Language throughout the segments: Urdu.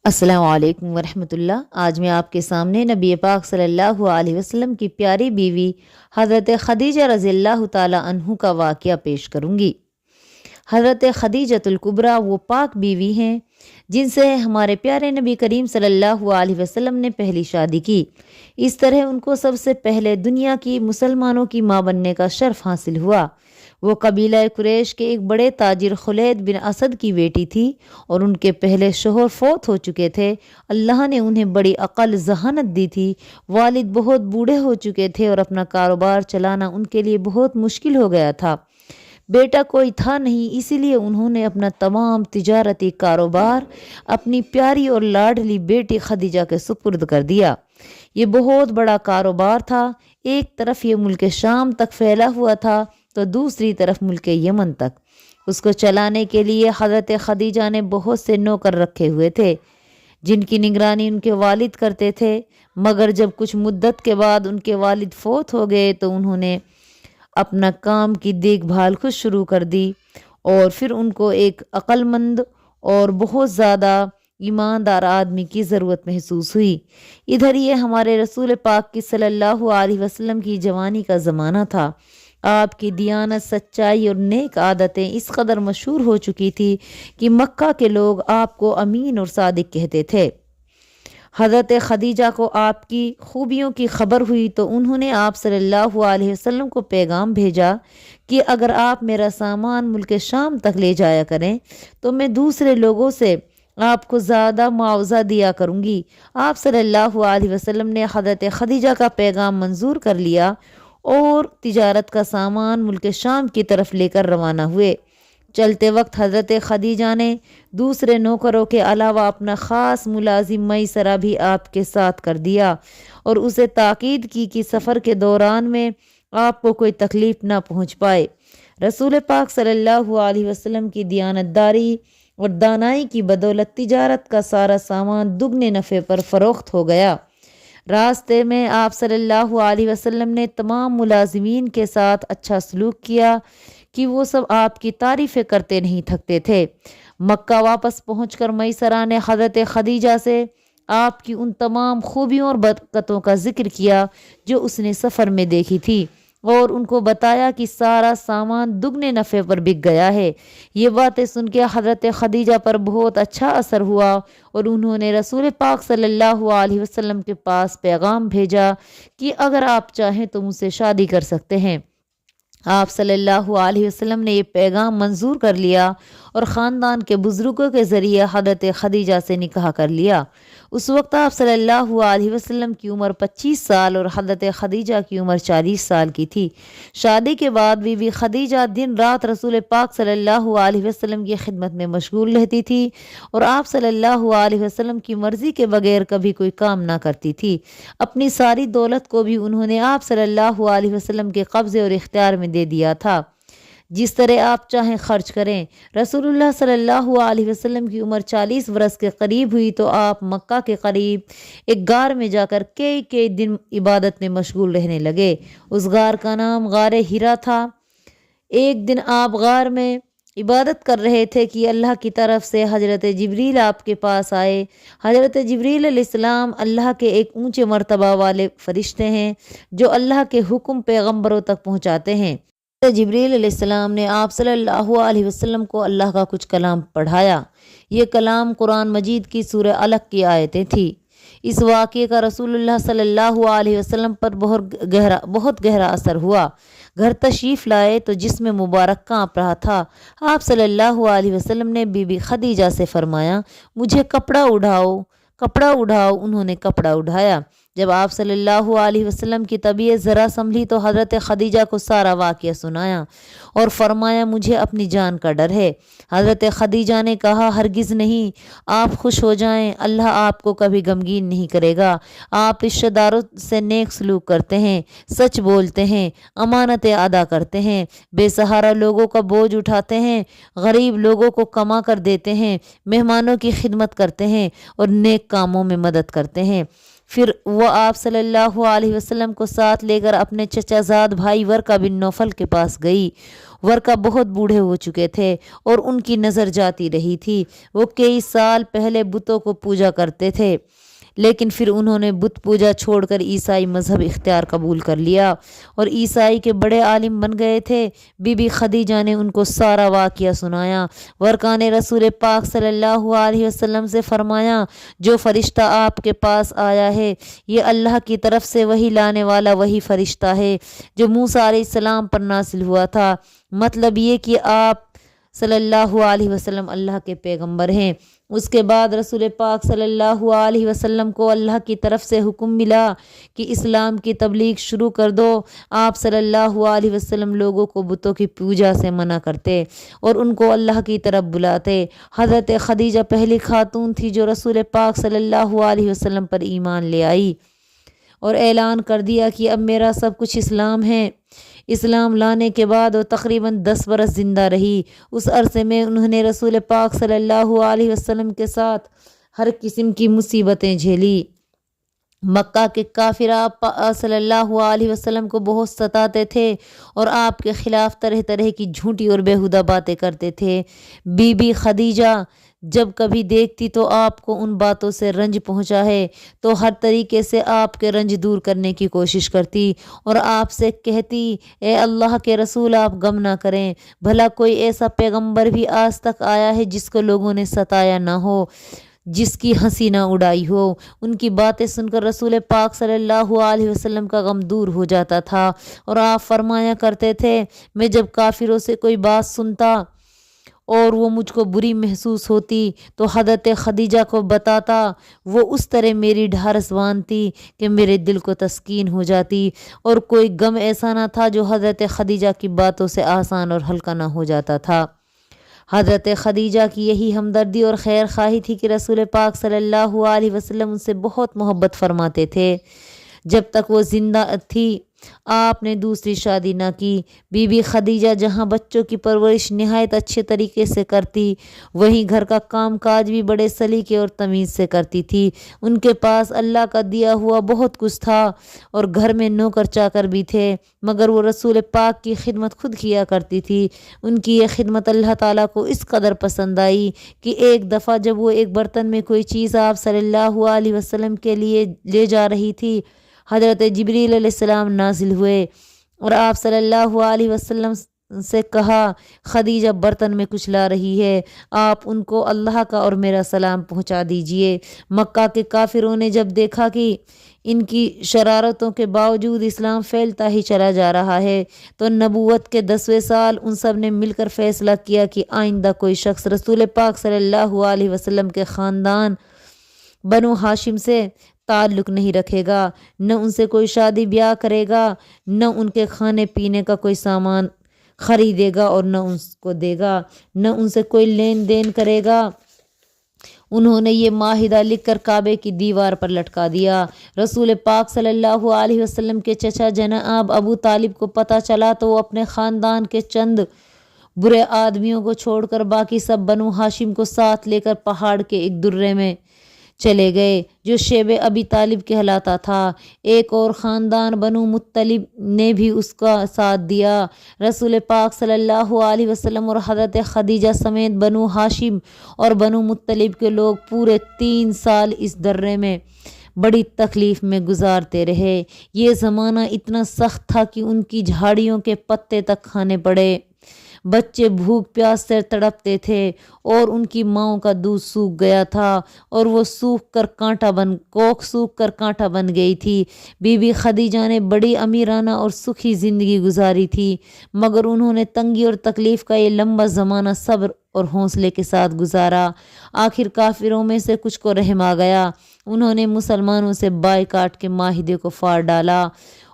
السلام علیکم ورحمۃ اللہ۔ آج میں آپ کے سامنے نبی پاک صلی اللہ علیہ وسلم کی پیاری بیوی حضرت خدیجہ رضی اللہ تعالی عنہ کا واقعہ پیش کروں گی۔ حضرت خدیجۃ الکبریٰ وہ پاک بیوی ہیں جن سے ہمارے پیارے نبی کریم صلی اللہ علیہ وسلم نے پہلی شادی کی۔ اس طرح ان کو سب سے پہلے دنیا کی مسلمانوں کی ماں بننے کا شرف حاصل ہوا۔ وہ قبیلہ قریش کے ایک بڑے تاجر خلید بن اسد کی بیٹی تھی اور ان کے پہلے شوہر فوت ہو چکے تھے۔ اللہ نے انہیں بڑی عقل ذہانت دی تھی۔ والد بہت بوڑھے ہو چکے تھے اور اپنا کاروبار چلانا ان کے لیے بہت مشکل ہو گیا تھا۔ بیٹا کوئی تھا نہیں، اسی لیے انہوں نے اپنا تمام تجارتی کاروبار اپنی پیاری اور لاڈلی بیٹی خدیجہ کے سپرد کر دیا۔ یہ بہت بڑا کاروبار تھا۔ ایک طرف یہ ملک شام تک پھیلا ہوا تھا تو دوسری طرف ملک یمن تک۔ اس کو چلانے کے لیے حضرت خدیجہ نے بہت سے نوکر رکھے ہوئے تھے جن کی نگرانی ان کے والد کرتے تھے، مگر جب کچھ مدت کے بعد ان کے والد فوت ہو گئے تو انہوں نے اپنا کام کی دیکھ بھال خود شروع کر دی اور پھر ان کو ایک عقل مند اور بہت زیادہ ایماندار آدمی کی ضرورت محسوس ہوئی۔ ادھر یہ ہمارے رسول پاک کی صلی اللہ علیہ وسلم کی جوانی کا زمانہ تھا۔ آپ کی دیانت، سچائی اور نیک عادتیں اس قدر مشہور ہو چکی تھی کہ مکہ کے لوگ آپ کو امین اور صادق کہتے تھے۔ حضرت خدیجہ کو آپ کی خوبیوں کی خبر ہوئی تو انہوں نے آپ صلی اللہ علیہ وسلم کو پیغام بھیجا کہ اگر آپ میرا سامان ملک شام تک لے جایا کریں تو میں دوسرے لوگوں سے آپ کو زیادہ معاوضہ دیا کروں گی۔ آپ صلی اللہ علیہ وسلم نے حضرت خدیجہ کا پیغام منظور کر لیا اور تجارت کا سامان ملک شام کی طرف لے کر روانہ ہوئے۔ چلتے وقت حضرت خدیجہ نے دوسرے نوکروں کے علاوہ اپنا خاص ملازم میسرہ بھی آپ کے ساتھ کر دیا اور اسے تاکید کی کہ سفر کے دوران میں آپ کو کوئی تکلیف نہ پہنچ پائے۔ رسول پاک صلی اللہ علیہ وسلم کی دیانتداری اور دانائی کی بدولت تجارت کا سارا سامان دگنے نفع پر فروخت ہو گیا۔ راستے میں آپ صلی اللہ علیہ وسلم نے تمام ملازمین کے ساتھ اچھا سلوک کیا کہ وہ سب آپ کی تعریفیں کرتے نہیں تھکتے تھے۔ مکہ واپس پہنچ کر میسرہ نے حضرت خدیجہ سے آپ کی ان تمام خوبیوں اور برکتوں کا ذکر کیا جو اس نے سفر میں دیکھی تھی اور ان کو بتایا کہ سارا سامان دگنے نفع پر بک گیا ہے۔ یہ باتیں سن کے حضرت خدیجہ پر بہت اچھا اثر ہوا اور انہوں نے رسول پاک صلی اللہ علیہ وسلم کے پاس پیغام بھیجا کہ اگر آپ چاہیں تو مجھ سے شادی کر سکتے ہیں۔ آپ صلی اللہ علیہ وسلم نے یہ پیغام منظور کر لیا اور خاندان کے بزرگوں کے ذریعے حضرت خدیجہ سے نکاح کر لیا۔ اس وقت آپ صلی اللہ علیہ وسلم کی عمر 25 سال اور حضرت خدیجہ کی عمر 40 سال کی تھی۔ شادی کے بعد بی بی خدیجہ دن رات رسول پاک صلی اللہ علیہ وسلم کی خدمت میں مشغول رہتی تھی اور آپ صلی اللہ علیہ وسلم کی مرضی کے بغیر کبھی کوئی کام نہ کرتی تھی۔ اپنی ساری دولت کو بھی انہوں نے آپ صلی اللہ علیہ وسلم کے قبضے اور اختیار میں دے دیا تھا۔ جس طرح آپ چاہیں خرچ کریں۔ رسول اللہ صلی اللہ علیہ وسلم کی عمر 40 برس کے قریب ہوئی تو آپ مکہ کے قریب ایک غار میں جا کر کئی دن عبادت میں مشغول رہنے لگے۔ اس غار کا نام غار حرا تھا۔ ایک دن آپ غار میں عبادت کر رہے تھے کہ اللہ کی طرف سے حضرت جبریل آپ کے پاس آئے۔ حضرت جبریل علیہ السلام اللہ کے ایک اونچے مرتبہ والے فرشتے ہیں جو اللہ کے حکم پیغمبروں تک پہنچاتے ہیں۔ حضرت جبریل علیہ السلام نے آپ صلی اللہ علیہ وسلم کو اللہ کا کچھ کلام پڑھایا۔ یہ کلام قرآن مجید کی سورہ علق کی آیتیں تھیں۔ اس واقعے کا رسول اللہ صلی اللہ علیہ وسلم پر بہت گہرا اثر ہوا۔ گھر تشریف لائے تو جسم مبارک کانپ رہا تھا۔ آپ صلی اللہ علیہ وسلم نے بی بی خدیجہ سے فرمایا مجھے کپڑا اڑاؤ۔ انہوں نے کپڑا اڑایا۔ جب آپ صلی اللہ علیہ وسلم کی طبیعت ذرا سنبھلی تو حضرت خدیجہ کو سارا واقعہ سنایا اور فرمایا مجھے اپنی جان کا ڈر ہے۔ حضرت خدیجہ نے کہا ہرگز نہیں، آپ خوش ہو جائیں، اللہ آپ کو کبھی غمگین نہیں کرے گا۔ آپ رشتہ داروں سے نیک سلوک کرتے ہیں، سچ بولتے ہیں، امانتیں ادا کرتے ہیں، بے سہارا لوگوں کا بوجھ اٹھاتے ہیں، غریب لوگوں کو کما کر دیتے ہیں، مہمانوں کی خدمت کرتے ہیں اور نیک کاموں میں مدد کرتے ہیں۔ پھر وہ آپ صلی اللہ علیہ وسلم کو ساتھ لے کر اپنے چچا زاد بھائی ورقہ بن نوفل کے پاس گئی۔ ورقہ بہت بوڑھے ہو چکے تھے اور ان کی نظر جاتی رہی تھی۔ وہ کئی سال پہلے بتوں کو پوجا کرتے تھے، لیکن پھر انہوں نے بت پوجا چھوڑ کر عیسائی مذہب اختیار قبول کر لیا اور عیسائی کے بڑے عالم بن گئے تھے۔ بی بی خدیجہ نے ان کو سارا واقعہ سنایا۔ ورقہ نے رسول پاک صلی اللہ علیہ وسلم سے فرمایا، جو فرشتہ آپ کے پاس آیا ہے یہ اللہ کی طرف سے وحی لانے والا وہی فرشتہ ہے جو موسیٰ علیہ السلام پر نازل ہوا تھا، مطلب یہ کہ آپ صلی اللہ علیہ وسلم اللہ کے پیغمبر ہیں۔ اس کے بعد رسول پاک صلی اللہ علیہ وسلم کو اللہ کی طرف سے حکم ملا کہ اسلام کی تبلیغ شروع کر دو۔ آپ صلی اللہ علیہ وسلم لوگوں کو بتوں کی پوجا سے منع کرتے اور ان کو اللہ کی طرف بلاتے۔ حضرت خدیجہ پہلی خاتون تھی جو رسول پاک صلی اللہ علیہ وسلم پر ایمان لے آئی اور اعلان کر دیا کہ اب میرا سب کچھ اسلام ہے۔ اسلام لانے کے بعد وہ تقریباً 10 برس زندہ رہی۔ اس عرصے میں انہوں نے رسول پاک صلی اللہ علیہ وسلم کے ساتھ ہر قسم کی مصیبتیں جھیلی۔ مکہ کے کافر آپ صلی اللہ علیہ وسلم کو بہت ستاتے تھے اور آپ کے خلاف طرح طرح کی جھوٹی اور بیہودہ باتیں کرتے تھے۔ بی بی خدیجہ جب کبھی دیکھتی تو آپ کو ان باتوں سے رنج پہنچا ہے تو ہر طریقے سے آپ کے رنج دور کرنے کی کوشش کرتی اور آپ سے کہتی، اے اللہ کے رسول آپ غم نہ کریں، بھلا کوئی ایسا پیغمبر بھی آج تک آیا ہے جس کو لوگوں نے ستایا نہ ہو، جس کی ہنسی نہ اڑائی ہو۔ ان کی باتیں سن کر رسول پاک صلی اللہ علیہ وسلم کا غم دور ہو جاتا تھا اور آپ فرمایا کرتے تھے، میں جب کافروں سے کوئی بات سنتا اور وہ مجھ کو بری محسوس ہوتی تو حضرت خدیجہ کو بتاتا، وہ اس طرح میری ڈھارس باندھتی کہ میرے دل کو تسکین ہو جاتی اور کوئی غم ایسا نہ تھا جو حضرت خدیجہ کی باتوں سے آسان اور ہلکا نہ ہو جاتا تھا۔ حضرت خدیجہ کی یہی ہمدردی اور خیر خواہی تھی کہ رسول پاک صلی اللہ علیہ وسلم ان سے بہت محبت فرماتے تھے۔ جب تک وہ زندہ تھی آپ نے دوسری شادی نہ کی۔ بی بی خدیجہ جہاں بچوں کی پرورش نہایت اچھے طریقے سے کرتی، وہیں گھر کا کام کاج بھی بڑے سلیقے اور تمیز سے کرتی تھی۔ ان کے پاس اللہ کا دیا ہوا بہت کچھ تھا اور گھر میں نوکر چاکر بھی تھے، مگر وہ رسول پاک کی خدمت خود کیا کرتی تھی۔ ان کی یہ خدمت اللہ تعالیٰ کو اس قدر پسند آئی کہ ایک دفعہ جب وہ ایک برتن میں کوئی چیز آپ صلی اللہ علیہ وسلم کے لیے لے جا رہی تھی، حضرت جبریل علیہ السلام نازل ہوئے اور آپ صلی اللہ علیہ وسلم سے کہا، خدیجہ برتن میں کچھ لا رہی ہے، آپ ان کو اللہ کا اور میرا سلام پہنچا دیجئے۔ مکہ کے کافروں نے جب دیکھا کہ ان کی شرارتوں کے باوجود اسلام پھیلتا ہی چلا جا رہا ہے تو نبوت کے 10ویں سال ان سب نے مل کر فیصلہ کیا کہ آئندہ کوئی شخص رسول پاک صلی اللہ علیہ وسلم کے خاندان بنو ہاشم سے تعلق نہیں رکھے گا، نہ ان سے کوئی شادی بیاہ کرے گا، نہ ان کے کھانے پینے کا کوئی سامان خریدے گا اور نہ ان کو دے گا، نہ ان سے کوئی لین دین کرے گا۔ انہوں نے یہ معاہدہ لکھ کر کعبے کی دیوار پر لٹکا دیا۔ رسول پاک صلی اللہ علیہ وسلم کے چچا جناب ابو طالب کو پتہ چلا تو وہ اپنے خاندان کے چند برے آدمیوں کو چھوڑ کر باقی سب بنو ہاشم کو ساتھ لے کر پہاڑ کے ایک درے میں چلے گئے جو شیب ابی طالب کہلاتا تھا۔ ایک اور خاندان بنو مطلب نے بھی اس کا ساتھ دیا۔ رسول پاک صلی اللہ علیہ وسلم اور حضرت خدیجہ سمیت بنو ہاشم اور بنو مطلب کے لوگ پورے 3 سال اس درے میں بڑی تکلیف میں گزارتے رہے۔ یہ زمانہ اتنا سخت تھا کہ ان کی جھاڑیوں کے پتے تک کھانے پڑے، بچے بھوک پیاس سے تڑپتے تھے اور ان کی ماؤں کا دودھ سوکھ گیا تھا اور وہ کوکھ سوکھ کر کانٹا بن گئی تھی۔ بی بی خدیجہ نے بڑی امیرانہ اور سکھی زندگی گزاری تھی، مگر انہوں نے تنگی اور تکلیف کا یہ لمبا زمانہ صبر اور حوصلے کے ساتھ گزارا۔ آخر کافروں میں سے کچھ کو رحم آ گیا، انہوں نے مسلمانوں سے بائیکاٹ کے معاہدے کو پھاڑ ڈالا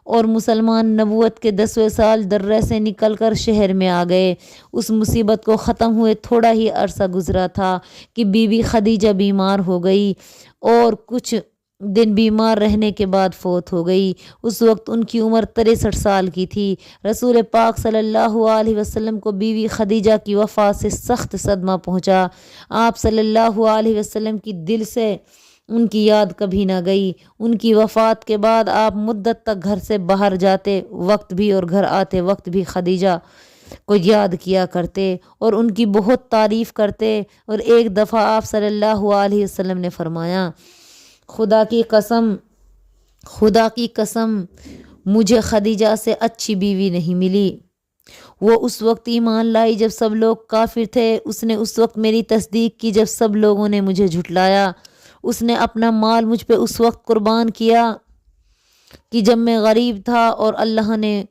اور مسلمان نبوت کے 10ویں سال درے سے نکل کر شہر میں آ گئے۔ اس مصیبت کو ختم ہوئے تھوڑا ہی عرصہ گزرا تھا کہ بی بی خدیجہ بیمار ہو گئی اور کچھ دن بیمار رہنے کے بعد فوت ہو گئی۔ اس وقت ان کی عمر 63 سال کی تھی۔ رسول پاک صلی اللہ علیہ وسلم کو بی بی خدیجہ کی وفات سے سخت صدمہ پہنچا۔ آپ صلی اللہ علیہ وسلم کی دل سے ان کی یاد کبھی نہ گئی۔ ان کی وفات کے بعد آپ مدت تک گھر سے باہر جاتے وقت بھی اور گھر آتے وقت بھی خدیجہ کو یاد کیا کرتے اور ان کی بہت تعریف کرتے۔ اور ایک دفعہ آپ صلی اللہ علیہ وسلم نے فرمایا، خدا کی قسم مجھے خدیجہ سے اچھی بیوی نہیں ملی۔ وہ اس وقت ایمان لائی جب سب لوگ کافر تھے، اس نے اس وقت میری تصدیق کی جب سب لوگوں نے مجھے جھٹلایا، اس نے اپنا مال مجھ پہ اس وقت قربان کیا کہ جب میں غریب تھا، اور اللہ نے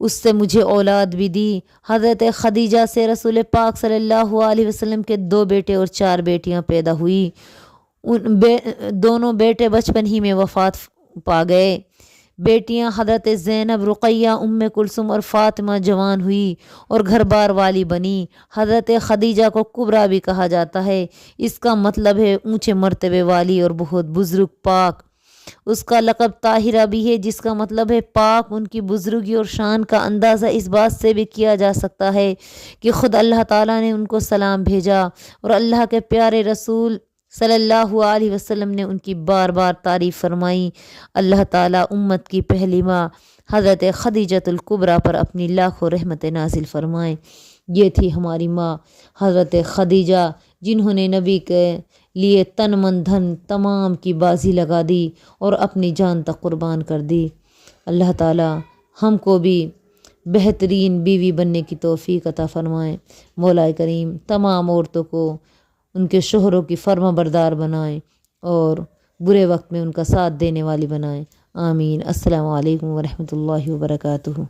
اس سے مجھے اولاد بھی دی۔ حضرت خدیجہ سے رسول پاک صلی اللہ علیہ وسلم کے 2 بیٹے اور 4 بیٹیاں پیدا ہوئی۔ دونوں بیٹے بچپن ہی میں وفات پا گئے۔ بیٹیاں حضرت زینب، رقیہ، ام کلثوم اور فاطمہ جوان ہوئی اور گھر بار والی بنی۔ حضرت خدیجہ کو کبریٰ بھی کہا جاتا ہے، اس کا مطلب ہے اونچے مرتبے والی اور بہت بزرگ پاک۔ اس کا لقب طاہرہ بھی ہے جس کا مطلب ہے پاک۔ ان کی بزرگی اور شان کا اندازہ اس بات سے بھی کیا جا سکتا ہے کہ خود اللہ تعالیٰ نے ان کو سلام بھیجا اور اللہ کے پیارے رسول صلی اللہ علیہ وسلم نے ان کی بار بار تعریف فرمائی۔ اللہ تعالیٰ امت کی پہلی ماں حضرت خدیجۃ الکبریٰ پر اپنی لاکھوں رحمت نازل فرمائیں۔ یہ تھی ہماری ماں حضرت خدیجہ، جنہوں نے نبی کے لیے تن من دھن تمام کی بازی لگا دی اور اپنی جان تک قربان کر دی۔ اللہ تعالیٰ ہم کو بھی بہترین بیوی بننے کی توفیق عطا فرمائیں۔ مولا کریم تمام عورتوں کو ان کے شوہروں کی فرما بردار بنائیں اور برے وقت میں ان کا ساتھ دینے والی بنائیں۔ آمین۔ السلام علیکم ورحمۃ اللہ وبرکاتہ۔